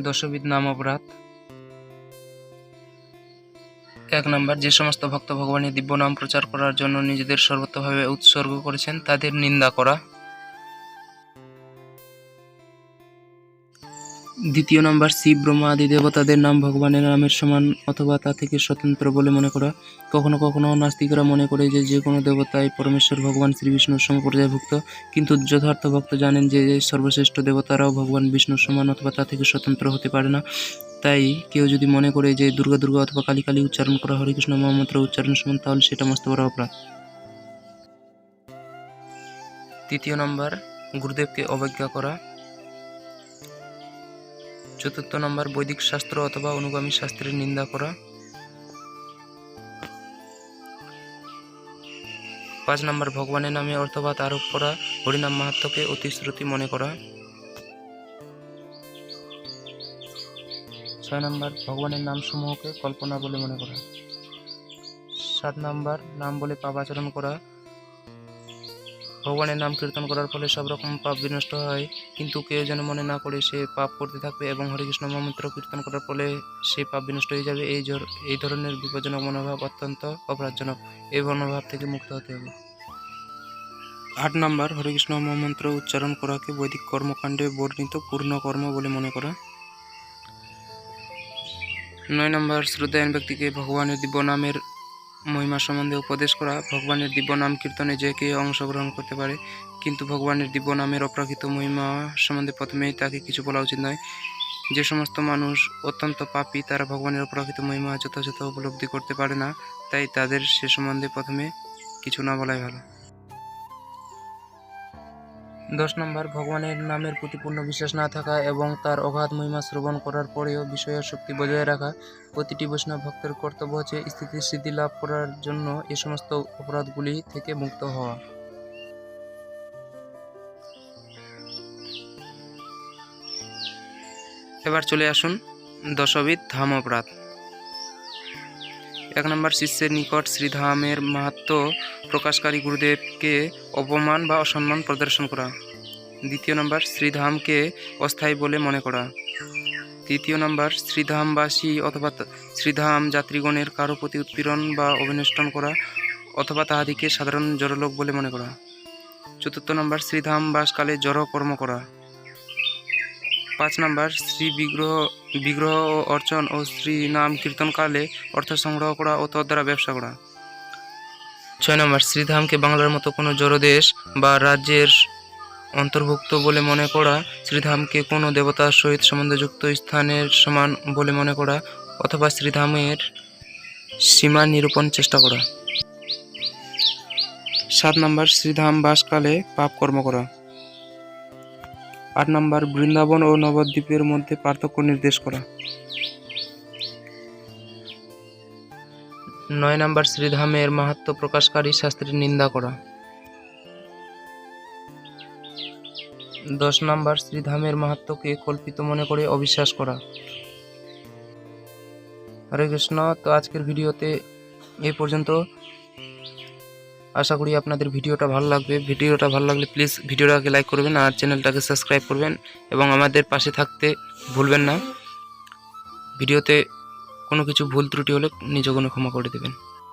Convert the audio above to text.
দশবিধ নাম অপরাধ। 1 নম্বর, যে সমস্ত ভক্ত ভগবানের দিব্য নাম প্রচার করার জন্য নিজেদের সর্বতভাবে উৎসর্গ করেছেন তাদের নিন্দা করা। 2 নম্বর, শিব ব্রহ্মা আদি দেবতাদের নাম ভগবানের নামের সমান অথবা তা থেকে স্বতন্ত্র বলে মনে করা। কখনো কখনো নাস্তিকরা মনে করে যে কোনো দেবতাই পরমেশ্বর ভগবান শ্রীবিষ্ণুর সমপর্যায়ভুক্ত, কিন্তু যথার্থ ভক্ত জানেন যে সর্বশ্রেষ্ঠ দেবতারাও ভগবান বিষ্ণুর সমান অথবা তা থেকে স্বতন্ত্র হতে পারে না। তাই কেউ যদি মনে করে যে দুর্গা দুর্গা অথবা কালী কালী উচ্চারণ করা হরিকৃষ্ণ মহামন্ত্র উচ্চারণ সমান, তাহলে সেটা মস্ত বড় অপরাধ। 3 নম্বর, গুরুদেবকে অবজ্ঞা করা। 4 নম্বর, বৈদিক শাস্ত্র অথবা অনুগামী শাস্ত্রের নিন্দা করা। 5 নম্বর, ভগবানের নামে অর্থবাদ আরোপ করা, হরিনাম মাহাত্ম্যকে অতিশ্রুতি মনে করা। 6 নম্বর, ভগবানের নাম সমূহকে কল্পনা বলে মনে করা। 7 নম্বর, নাম বলে পাপ আচরণ করা। ভগবানের নাম কীর্তন করার ফলে সব রকম পাপ বিনষ্ট হয়, কিন্তু কেউ যেন মনে না করে সে পাপ করতে থাকবে এবং হরিকৃষ্ণ মহামন্ত্র কীর্তন করার ফলে সেই পাপ বিনষ্ট হয়ে যাবে। এই ধরনের বিপজ্জনক মনোভাব অত্যন্ত অপরাধজনক। এই মনোভাব থেকে মুক্ত হতে হবে। 8 নম্বর, হরিকৃষ্ণ মহামন্ত্র উচ্চারণ করাকে বৈদিক কর্মকাণ্ডে বর্ণিত পূর্ণ কর্ম বলে মনে করা। 9 নম্বর, শ্রদ্ধায়ন ব্যক্তিকে ভগবানের দিব্য নামের মহিমা সম্বন্ধে উপদেশ করা। ভগবানের দিব্য নাম কীর্তনে যে কেউ অংশগ্রহণ করতে পারে, কিন্তু ভগবানের দিব্য নামের অপ্রাকৃত মহিমা সম্বন্ধে প্রথমেই তাকে কিছু বলা উচিত নয়। যে সমস্ত মানুষ অত্যন্ত পাপী তারা ভগবানের অপ্রাকৃত মহিমা যথাযথ উপলব্ধি করতে পারে না, তাই তাদের সে সম্বন্ধে প্রথমে কিছু না বলাই ভালো। 10 নম্বর, ভগবানের নামের প্রতি পূর্ণ বিশ্বাস না থাকা এবং তার অগাধ মহিমা শ্রবণ করার পরেও বিষয়াসক্তি বজায় রাখা। প্রতিটি বৈষ্ণব ভক্তের কর্তব্য হচ্ছে স্থিতি লাভ করার জন্য এ সমস্ত অপরাধগুলি থেকে মুক্ত হওয়া। এবার চলে আসুন দশবিধ ধাম অপরাধ। 1 নম্বর, শিষ্যের নিকট শ্রীধামের মাহাত্ম্য প্রকাশকারী গুরুদেবকে অপমান বা অসম্মান প্রদর্শন করা। 2 নম্বর, শ্রীধামকে অস্থায়ী বলে মনে করা। 3 নম্বর, শ্রীধামবাসী অথবা শ্রীধাম যাত্রীগণের কারো প্রতি উৎপীড়ন বা অভিনষ্টন করা অথবা তাহাদিকে সাধারণ জড়লোক বলে মনে করা। 4 নম্বর, শ্রীধাম বাসকালে জড় কর্ম করা। 5 নম্বর, শ্রী বিগ্রহ ও অর্চন ও শ্রী নাম কীর্তনকালে অর্থ সংগ্রহ করা ও তদ্বারা ব্যবসা করা। 6 নম্বর, শ্রীধামকে বাংলার মতো কোনো জড়দেশ বা রাজ্যের অন্তর্ভুক্ত বলে মনে করা, শ্রীধামকে কোনো দেবতার সহিত সম্বন্ধযুক্ত স্থানের সমান বলে মনে করা অথবা শ্রীধামের সীমা নিরূপণ চেষ্টা করা। 7 নম্বর, শ্রীধাম বাসকালে পাপ কর্ম করা। 8 নম্বর, বৃন্দাবন ও নবদ্বীপের মধ্যে পার্থক্য নির্দেশ করা। 9 নম্বর, শ্রীধামের মাহাত্ম্য প্রকাশকারী শাস্ত্রের নিন্দা করা। 10 নম্বর, শ্রীধামের মাহাত্ম্যকে কল্পিত মনে করে অবিশ্বাস করা। হরে কৃষ্ণ। তো আজকের ভিডিওতে এই পর্যন্ত। আশা করি আপনাদের ভিডিওটা ভালো লাগবে। ভিডিওটা ভালো লাগলে প্লিজ ভিডিওটাকে লাইক করবেন আর চ্যানেলটাকে সাবস্ক্রাইব করবেন এবং আমাদের পাশে থাকতে ভুলবেন না। ভিডিওতে কোনো কিছু ভুল ত্রুটি হলে নিজে ক্ষমা করে দেবেন।